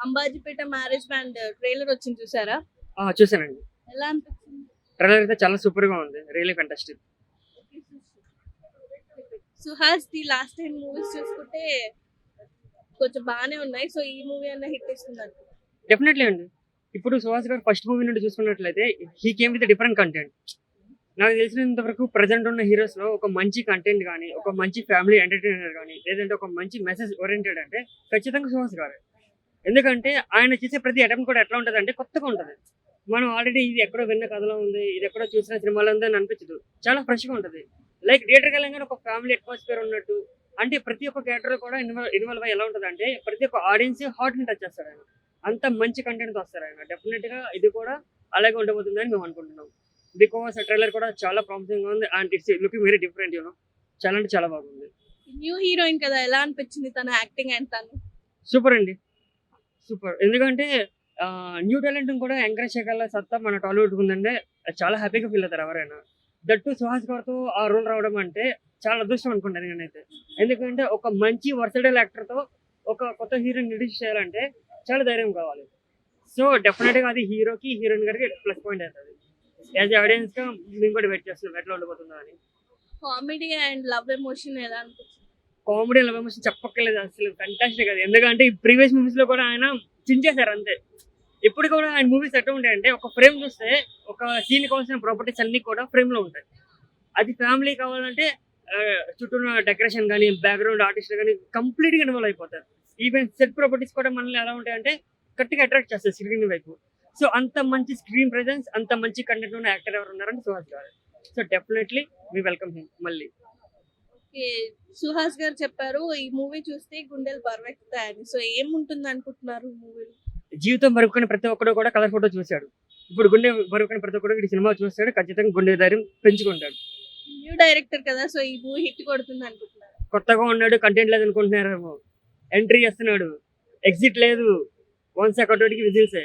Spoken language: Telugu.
అంబాజీపేట మ్యారేజ్ బ్యాండ్ ట్రైలర్ వచ్చింది చూసారా? చూసానండి. ఎలా అనిపించింది? ట్రైలర్ అయితే చాలా సూపర్ గా ఉంది. Really fantastic. Suhas the last time movies చూసుకుంటే కొంచెం బాగానే ఉన్నాయి. సో ఈ మూవీ అన్న హిట్ ఇస్తుందంట. డెఫినెట్లీ అండి. ఇప్పుడు సుహాస్ గారు ఫస్ట్ మూవీ నుండి చూసుకున్నట్లయితే he came with different content. నాకు తెలిసినంత వరకు ప్రజెంట్ ఉన్న హీరోస్ లో ఒక మంచి కంటెంట్ కానీ, ఒక మంచి ఫ్యామిలీ ఎంటర్టైనర్ కానీ, లేదంటే ఒక మంచి మెసేజ్ ఓరియంటెడ్ అంటే ఖచ్చితంగా సుహాస్ గారు. ఎందుకంటే ఆయన చేసే ప్రతి అటెంప్ట్ కూడా ఎట్లా ఉంటుంది అంటే కొత్తగా ఉంటుంది. మనం ఆల్రెడీ ఇది ఎక్కడో విన్న కథలో ఉంది, ఇది ఎక్కడో చూసిన సినిమాలో ఉంది అని అనిపించదు. చాలా ఫ్రెష్ గా ఉంటుంది. లైక్ థియేటర్కి వెళ్ళగానే ఒక ఫ్యామిలీ అట్మాస్ఫియర్ ఉన్నట్టు. అంటే ప్రతి ఒక్క క్యారెక్టర్ కూడా ఇన్వాల్వ్ అయ్యి ఎలా ఉంటుంది అంటే ప్రతి ఒక్క ఆడియన్స్ హార్ట్ ని టచ్ చేస్తాడు ఆయన. అంత మంచి కంటెంట్ తో వస్తారు ఆయన. డెఫినెట్ గా ఇది కూడా అలాగే ఉండబోతుందని మేము అనుకుంటున్నాం. బికాస్ ట్రైలర్ కూడా చాలా ప్రామిసింగ్ ఉంది and it's looking very different చాలా అంటే చాలా బాగుంది. న్యూ హీరోయిన్ కదా, ఎలా అనిపించింది తన యాక్టింగ్ అండ్ తను? సూపర్ అండి. సూపర్. ఎందుకంటే న్యూ టాలెంట్ కూడా ఎంకరేజ్ చేయగల సత్తా మన టాలీవుడ్ ఉందంటే చాలా హ్యాపీగా ఫీల్ అవుతారు ఎవరైనా. దట్టు సుహాస్ గారితో ఆ రోల్ రావడం అంటే చాలా అదృష్టం అనుకుంటాను నేనైతే. ఎందుకంటే ఒక మంచి వర్సటైల్ యాక్టర్ తో ఒక కొత్త హీరోయిన్ ఇంట్రడ్యూస్ చేయాలంటే చాలా ధైర్యం కావాలి. సో డెఫినెట్ గా అది హీరోకి హీరోయిన్ గారికి ప్లస్ పాయింట్ అవుతుంది. యాజ్ ఆడియన్స్ గా మేము కూడా వెయిట్ చేస్తున్నాం ఎట్లా ఉండబోతుందో అని. కామెడీ అండ్ లవ్ ఎమోషన్ ఎలా అనిపించింది? కామెడీ లవ్ ఎమోషన్ చెప్పక్కర్లేదు, అసలు ఫంటాస్టిక్ అది. ఎందుకంటే ఈ ప్రీవియస్ మూవీస్ లో కూడా ఆయన చించేశారు అంతే. ఇప్పుడు కూడా ఆయన మూవీస్ ఎట్లా ఉంటాయంటే ఒక ఫ్రేమ్ చూస్తే ఒక సీన్ కావాల్సిన ప్రాపర్టీస్ అన్ని కూడా ఫ్రేమ్ లో ఉంటాయి. అది ఫ్యామిలీ కావాలంటే చుట్టూ డెకరేషన్ కానీ, బ్యాక్గ్రౌండ్ ఆర్టిస్ట్ కానీ కంప్లీట్ గా ఇన్వాల్వ్ అయిపోతారు. ఈవెన్ సెట్ ప్రాపర్టీస్ కూడా మనల్ని ఎలా ఉంటాయంటే గట్టిగా అట్రాక్ట్ చేస్తారు స్క్రీన్ వైపు. సో అంత మంచి స్క్రీన్ ప్రెజెన్స్, అంత మంచి కంటెంట్ ఉన్న యాక్టర్ ఎవరు ఉన్నారంటే సుహాస్ గారు. So definitely we welcome him మళ్ళీ. ఓకే, సుహాస్ గారు చెప్పారు ఈ మూవీ చూస్తే గుండెలు బరువెక్కుతాయని. సో ఏముంటుంది అనుకుంటున్నారు మూవీలో? జీవితం బరువుకొని ప్రతి ఒక్కడు కూడా కలర్ ఫోటో చూశాడు. ఇప్పుడు గుండె బరువుకొని ప్రతి ఒక్కడు ఈ సినిమా చూస్తాడు, ఖచ్చితంగా గుండె ధైర్యం పెంచుకుంటాడు. న్యూ డైరెక్టర్ కదా, సో ఈ మూవీ హిట్ కొడుతుంది అనుకుంటున్నారు? కొత్తగా ఉన్నాడు, కంటెంట్ లేదు అనుకుంటున్నారేమో. ఎంట్రీ చేస్తున్నాడు, ఎగ్జిట్ లేదు, 1 సెకండ్ విజిల్సే.